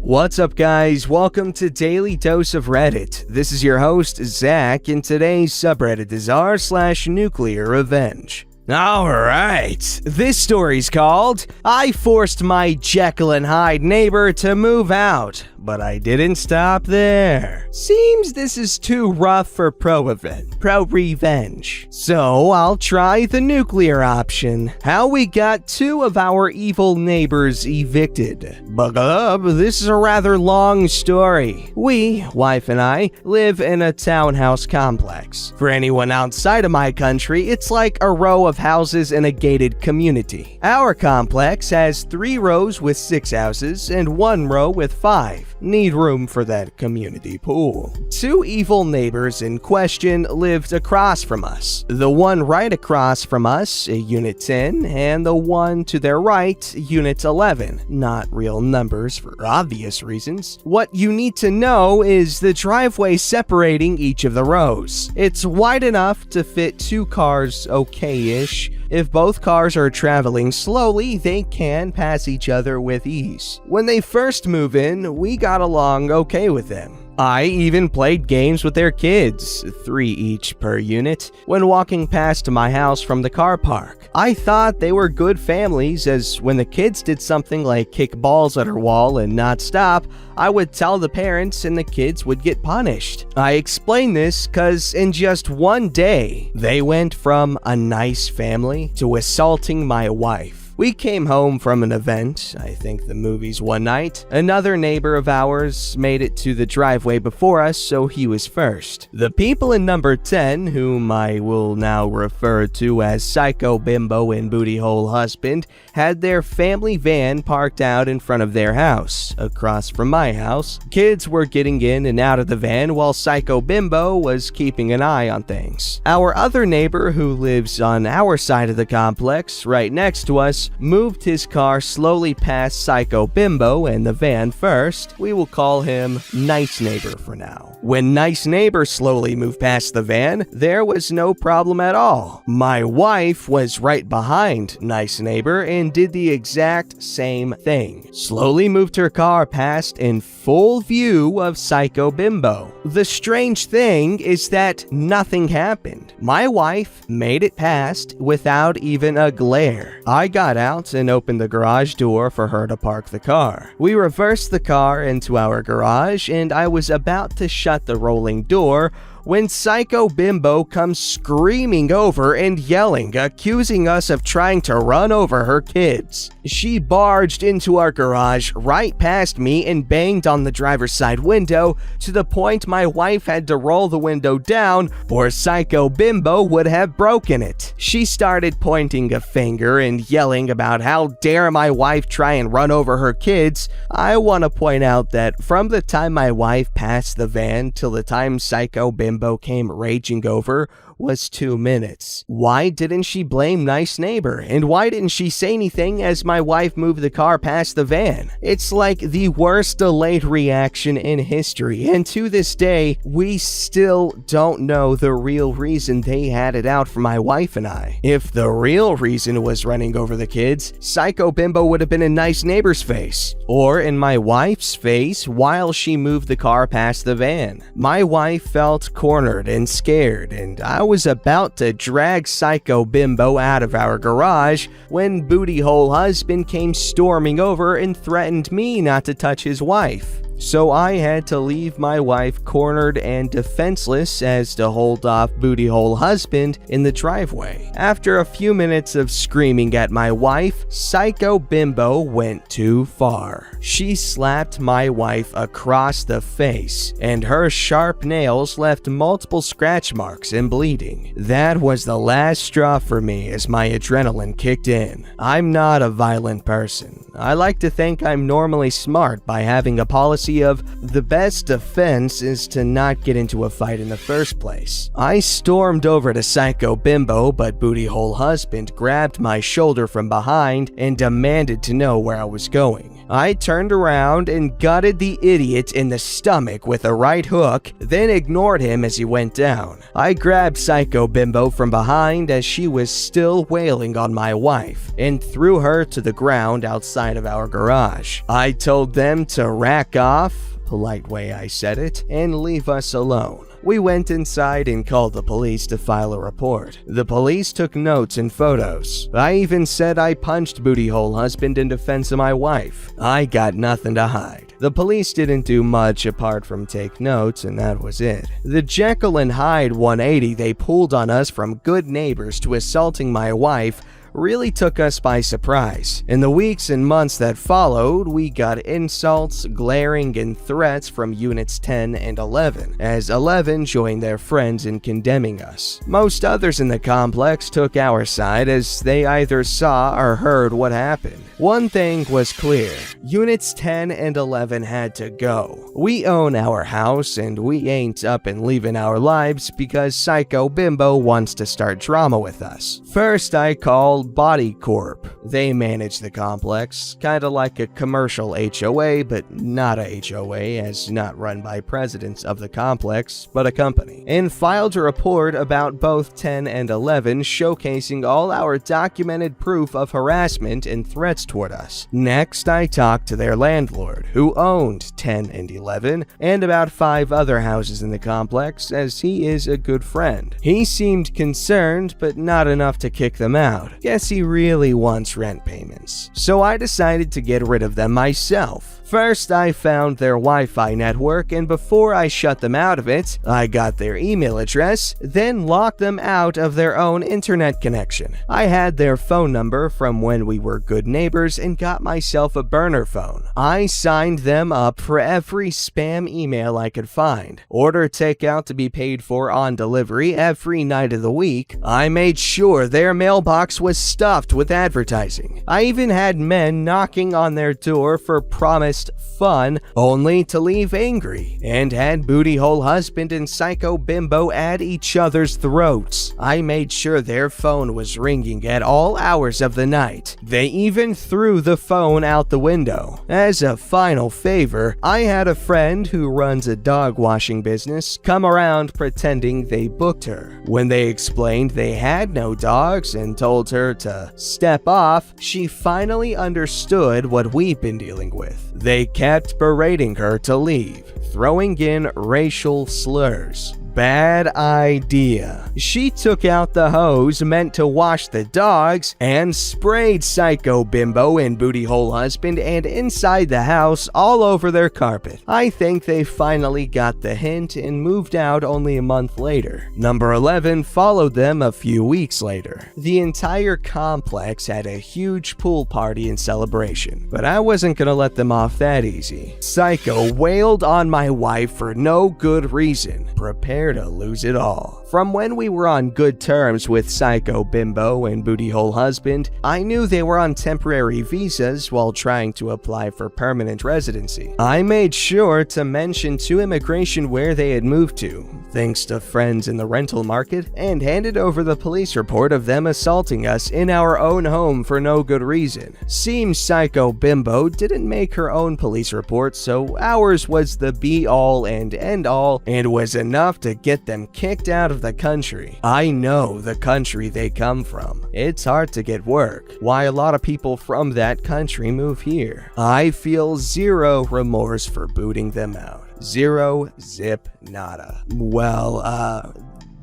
What's up, guys? Welcome to Daily Dose of Reddit. This is your host, Zach, and today's subreddit is r/NuclearRevenge. Alright, this story's called, I forced my Jekyll and Hyde neighbor to move out, but I didn't stop there. Seems this is too rough for pro-revenge. So I'll try the nuclear option. How we got two of our evil neighbors evicted. Buckle up, this is a rather long story. We, wife and I, live in a townhouse complex. For anyone outside of my country, it's like a row of houses in a gated community. Our complex has 3 rows with 6 houses and 1 row with 5. Need room for that community pool. 2 evil neighbors in question lived across from us. The one right across from us, Unit 10, and the one to their right, Unit 11. Not real numbers for obvious reasons. What you need to know is the driveway separating each of the rows. It's wide enough to fit 2 cars okay-ish. If both cars are traveling slowly, they can pass each other with ease. When they first move in, we got along okay with them. I even played games with their kids, 3 each per unit, when walking past my house from the car park. I thought they were good families, as when the kids did something like kick balls at our wall and not stop, I would tell the parents and the kids would get punished. I explain this cause in just one day, they went from a nice family to assaulting my wife. We came home from an event, I think the movies one night. Another neighbor of ours made it to the driveway before us, so he was first. The people in number 10, whom I will now refer to as Psycho Bimbo and Booty Hole Husband, had their family van parked out in front of their house. Across from my house, kids were getting in and out of the van while Psycho Bimbo was keeping an eye on things. Our other neighbor, who lives on our side of the complex, right next to us, moved his car slowly past Psycho Bimbo and the van first. We will call him Nice Neighbor for now. When Nice Neighbor slowly moved past the van, there was no problem at all. My wife was right behind Nice Neighbor and did the exact same thing. Slowly moved her car past in full view of Psycho Bimbo. The strange thing is that nothing happened. My wife made it past without even a glare. I got out and opened the garage door for her to park the car. We reversed the car into our garage and I was about to shut the rolling door when Psycho Bimbo comes screaming over and yelling, accusing us of trying to run over her kids. She barged into our garage right past me and banged on the driver's side window to the point my wife had to roll the window down or Psycho Bimbo would have broken it. She started pointing a finger and yelling about how dare my wife try and run over her kids. I want to point out that from the time my wife passed the van till the time Psycho Bimbo came raging over was 2 minutes. Why didn't she blame Nice Neighbor? And why didn't she say anything as my wife moved the car past the van? It's like the worst delayed reaction in history, and to this day, we still don't know the real reason they had it out for my wife and I. If the real reason was running over the kids, Psycho Bimbo would have been in Nice Neighbor's face, or in my wife's face while she moved the car past the van. My wife felt cornered and scared, and I was about to drag Psycho Bimbo out of our garage when Booty Hole Husband came storming over and threatened me not to touch his wife. So I had to leave my wife cornered and defenseless as to hold off Booty Hole Husband in the driveway. After a few minutes of screaming at my wife, Psycho Bimbo went too far. She slapped my wife across the face, and her sharp nails left multiple scratch marks and bleeding. That was the last straw for me as my adrenaline kicked in. I'm not a violent person. I like to think I'm normally smart by having a policy of the best defense is to not get into a fight in the first place. I stormed over to Psycho Bimbo, but Booty Hole Husband grabbed my shoulder from behind and demanded to know where I was going. I turned around and gutted the idiot in the stomach with a right hook, then ignored him as he went down. I grabbed Psycho Bimbo from behind as she was still wailing on my wife and threw her to the ground outside outside of our garage. I told them to rack off, polite way I said it, and leave us alone. We went inside and called the police to file a report. The police took notes and photos. I even said I punched Booty Hole Husband in defense of my wife. I got nothing to hide. The police didn't do much apart from take notes, and that was it. The Jekyll and Hyde 180 they pulled on us from good neighbors to assaulting my wife really took us by surprise. In the weeks and months that followed, we got insults, glaring, and threats from Units 10 and 11, as 11 joined their friends in condemning us. Most others in the complex took our side as they either saw or heard what happened. One thing was clear, Units 10 and 11 had to go. We own our house and we ain't up and leaving our lives because Psycho Bimbo wants to start drama with us. First I called Body Corp. They manage the complex, kinda like a commercial HOA, but not a HOA as not run by presidents of the complex, but a company, and filed a report about both 10 and 11 showcasing all our documented proof of harassment and threats toward us. Next, I talked to their landlord, who owned 10 and 11, and about 5 other houses in the complex, as he is a good friend. He seemed concerned, but not enough to kick them out. Guess he really wants rent payments. So I decided to get rid of them myself. First, I found their Wi-Fi network, and before I shut them out of it, I got their email address, then locked them out of their own internet connection. I had their phone number from when we were good neighbors and got myself a burner phone. I signed them up for every spam email I could find. Order takeout to be paid for on delivery every night of the week. I made sure their mailbox was stuffed with advertising. I even had men knocking on their door for promised fun, only to leave angry, and had Booty Hole Husband and Psycho Bimbo at each other's throats. I made sure their phone was ringing at all hours of the night. They even threw the phone out the window. As a final favor, I had a friend who runs a dog washing business come around pretending they booked her. When they explained they had no dogs and told her to step off, she finally understood what we've been dealing with. They kept berating her to leave, throwing in racial slurs. Bad idea. She took out the hose meant to wash the dogs and sprayed Psycho Bimbo and Booty Hole Husband and inside the house all over their carpet. I think they finally got the hint and moved out only a month later. Number 11 followed them a few weeks later. The entire complex had a huge pool party and celebration, but I wasn't gonna let them off that easy. Psycho wailed on my wife for no good reason. Prepare to lose it all. From when we were on good terms with Psycho Bimbo and Booty Hole Husband, I knew they were on temporary visas while trying to apply for permanent residency. I made sure to mention to immigration where they had moved to, thanks to friends in the rental market, and handed over the police report of them assaulting us in our own home for no good reason. Seems Psycho Bimbo didn't make her own police report, so ours was the be-all and end-all, and was enough to get them kicked out of the country. I know the country they come from. It's hard to get work. Why a lot of people from that country move here. I feel zero remorse for booting them out. Zero zip nada. Well,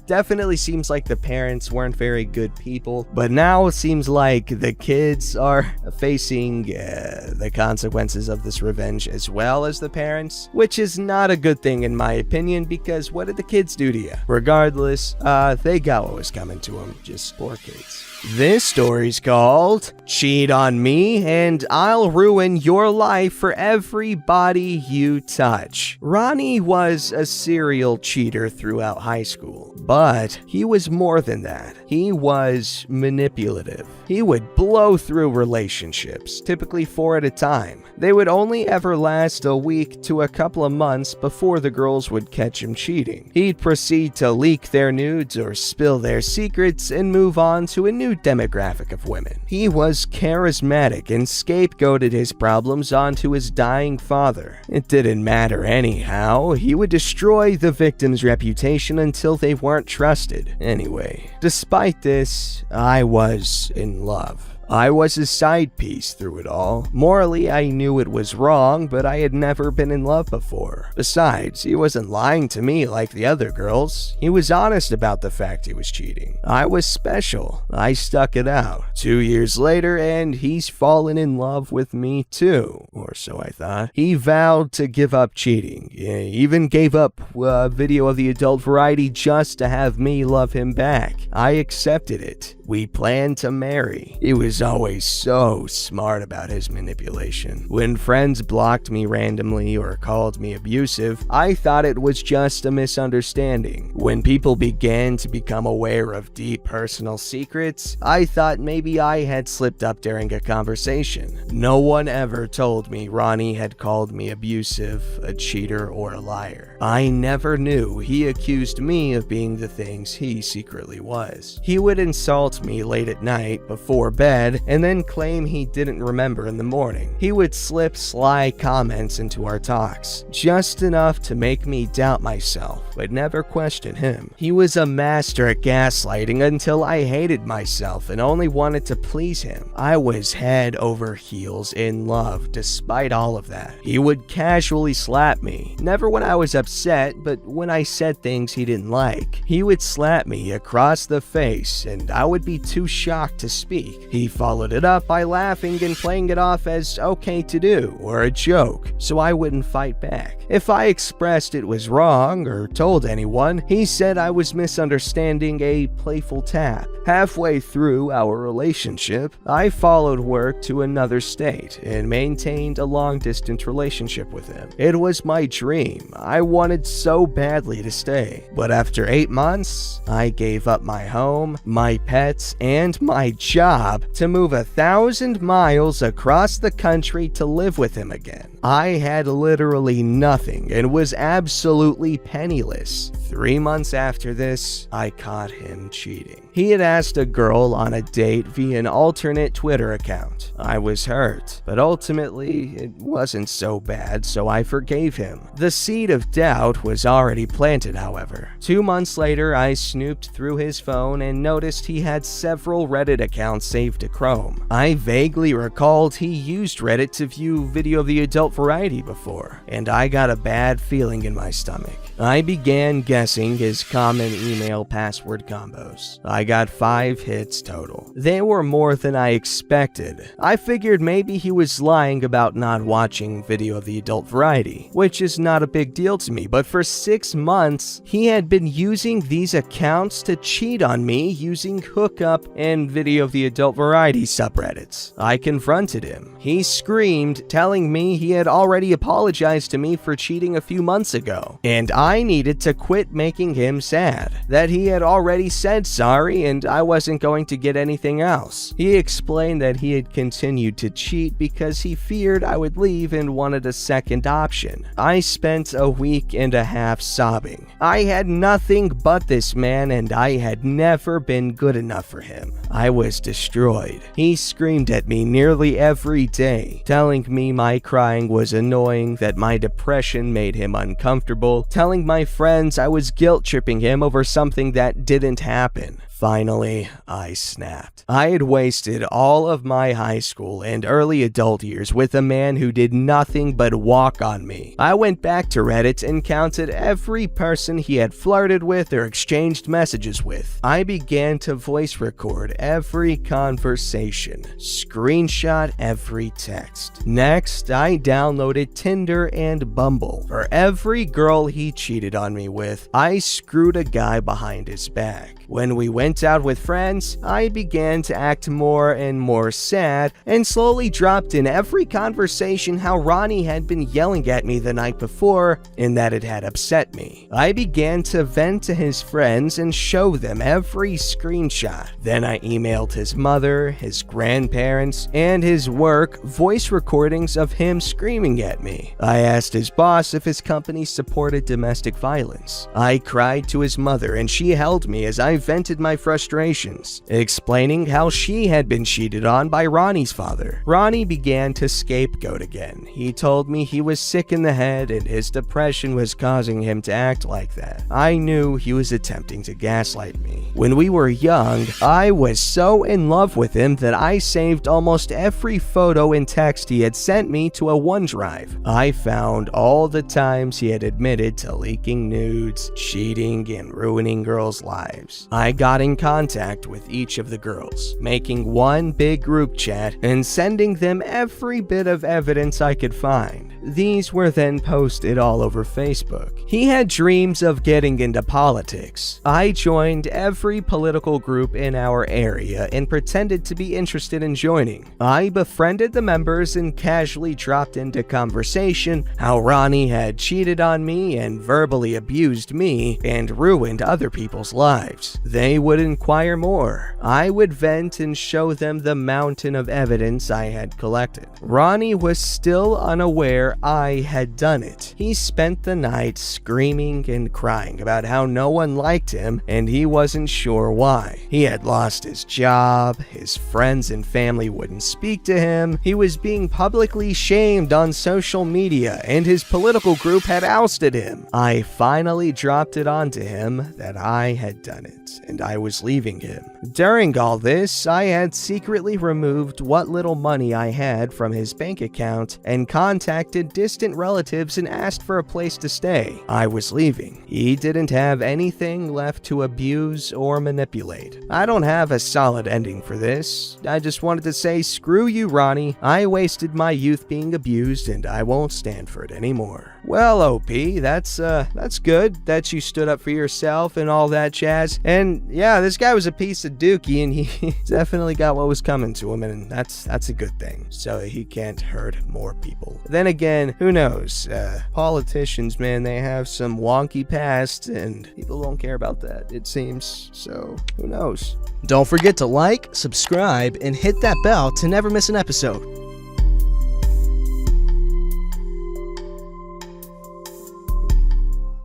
definitely seems like the parents weren't very good people, but now it seems like the kids are facing the consequences of this revenge as well as the parents, which is not a good thing in my opinion, because what did the kids do to you? Regardless, they got what was coming to them, just poor kids. This story's called Cheat on Me and I'll Ruin Your Life for Everybody You Touch. Ronnie was a serial cheater throughout high school, but he was more than that. He was manipulative. He would blow through relationships, typically 4 at a time. They would only ever last a week to a couple of months before the girls would catch him cheating. He'd proceed to leak their nudes or spill their secrets and move on to a new demographic of women. He was charismatic and scapegoated his problems onto his dying father. It didn't matter anyhow. He would destroy the victim's reputation until they weren't trusted. Anyway, despite this, I was in love. I was a side piece through it all. Morally, I knew it was wrong, but I had never been in love before. Besides, he wasn't lying to me like the other girls. He was honest about the fact he was cheating. I was special. I stuck it out. 2 years later, and he's fallen in love with me too, or so I thought. He vowed to give up cheating. He even gave up a video of the adult variety just to have me love him back. I accepted it. We planned to marry. He was always so smart about his manipulation. When friends blocked me randomly or called me abusive, I thought it was just a misunderstanding. When people began to become aware of deep personal secrets, I thought maybe I had slipped up during a conversation. No one ever told me Ronnie had called me abusive, a cheater, or a liar. I never knew he accused me of being the things he secretly was. He would insult me late at night before bed and then claim he didn't remember in the morning. He would slip sly comments into our talks, just enough to make me doubt myself, but never question him. He was a master at gaslighting until I hated myself and only wanted to please him. I was head over heels in love despite all of that. He would casually slap me, never when I was upset, but when I said things he didn't like. He would slap me across the face and I would be too shocked to speak. He followed it up by laughing and playing it off as okay to do or a joke, so I wouldn't fight back. If I expressed it was wrong or told anyone, he said I was misunderstanding a playful tap. Halfway through our relationship, I followed work to another state and maintained a long-distance relationship with him. It was my dream. I wanted so badly to stay. But after 8 months, I gave up my home, my pets, and my job to move 1,000 miles across the country to live with him again. I had literally nothing and was absolutely penniless. 3 months after this, I caught him cheating. He had asked a girl on a date via an alternate Twitter account. I was hurt, but ultimately it wasn't so bad, so I forgave him. The seed of doubt was already planted, however. 2 months later, I snooped through his phone and noticed he had several Reddit accounts saved to Chrome. I vaguely recalled he used Reddit to view video of the adult variety before, and I got a bad feeling in my stomach. I began guessing his common email password combos. I got 5 hits total. They were more than I expected. I figured maybe he was lying about not watching video of the adult variety, which is not a big deal to me, but for 6 months, he had been using these accounts to cheat on me using hookup and video of the adult variety subreddits. I confronted him. He screamed, telling me he had already apologized to me for cheating a few months ago, and I needed to quit making him sad, that he had already said sorry and I wasn't going to get anything else. He explained that he had continued to cheat because he feared I would leave and wanted a second option. I spent a week and a half sobbing. I had nothing but this man and I had never been good enough for him. I was destroyed. He screamed at me nearly every day, telling me my crying was annoying, that my depression made him uncomfortable, telling my friends I was guilt-tripping him over something that didn't happen. Finally, I snapped. I had wasted all of my high school and early adult years with a man who did nothing but walk on me. I went back to Reddit and counted every person he had flirted with or exchanged messages with. I began to voice record every conversation, screenshot every text. Next, I downloaded Tinder and Bumble. For every girl he cheated on me with, I screwed a guy behind his back. When we went out with friends, I began to act more and more sad and slowly dropped in every conversation how Ronnie had been yelling at me the night before and that it had upset me. I began to vent to his friends and show them every screenshot. Then I emailed his mother, his grandparents, and his work voice recordings of him screaming at me. I asked his boss if his company supported domestic violence. I cried to his mother and she held me as I vented my frustrations, explaining how she had been cheated on by Ronnie's father. Ronnie began to scapegoat again. He told me he was sick in the head and his depression was causing him to act like that. I knew he was attempting to gaslight me. When we were young, I was so in love with him that I saved almost every photo and text he had sent me to a OneDrive. I found all the times he had admitted to leaking nudes, cheating, and ruining girls' lives. I got in contact with each of the girls, making one big group chat and sending them every bit of evidence I could find. These were then posted all over Facebook. He had dreams of getting into politics. I joined every political group in our area and pretended to be interested in joining. I befriended the members and casually dropped into conversation how Ronnie had cheated on me and verbally abused me and ruined other people's lives. They would inquire more. I would vent and show them the mountain of evidence I had collected. Ronnie was still unaware I had done it. He spent the night screaming and crying about how no one liked him and he wasn't sure why. He had lost his job, his friends and family wouldn't speak to him, he was being publicly shamed on social media, and his political group had ousted him. I finally dropped it onto him that I had done it, and I was leaving him. During all this, I had secretly removed what little money I had from his bank account and contacted distant relatives and asked for a place to stay. I was leaving. He didn't have anything left to abuse or manipulate. I don't have a solid ending for this. I just wanted to say, screw you, Ronnie. I wasted my youth being abused and I won't stand for it anymore. Well, OP, that's good that you stood up for yourself and all that jazz. And yeah, this guy was a piece of dookie and he definitely got what was coming to him, and that's a good thing, so he can't hurt more people. Then again, who knows? Politicians, man, they have some wonky past and people don't care about that, it seems, so who knows? Don't forget to like, subscribe, and hit that bell to never miss an episode.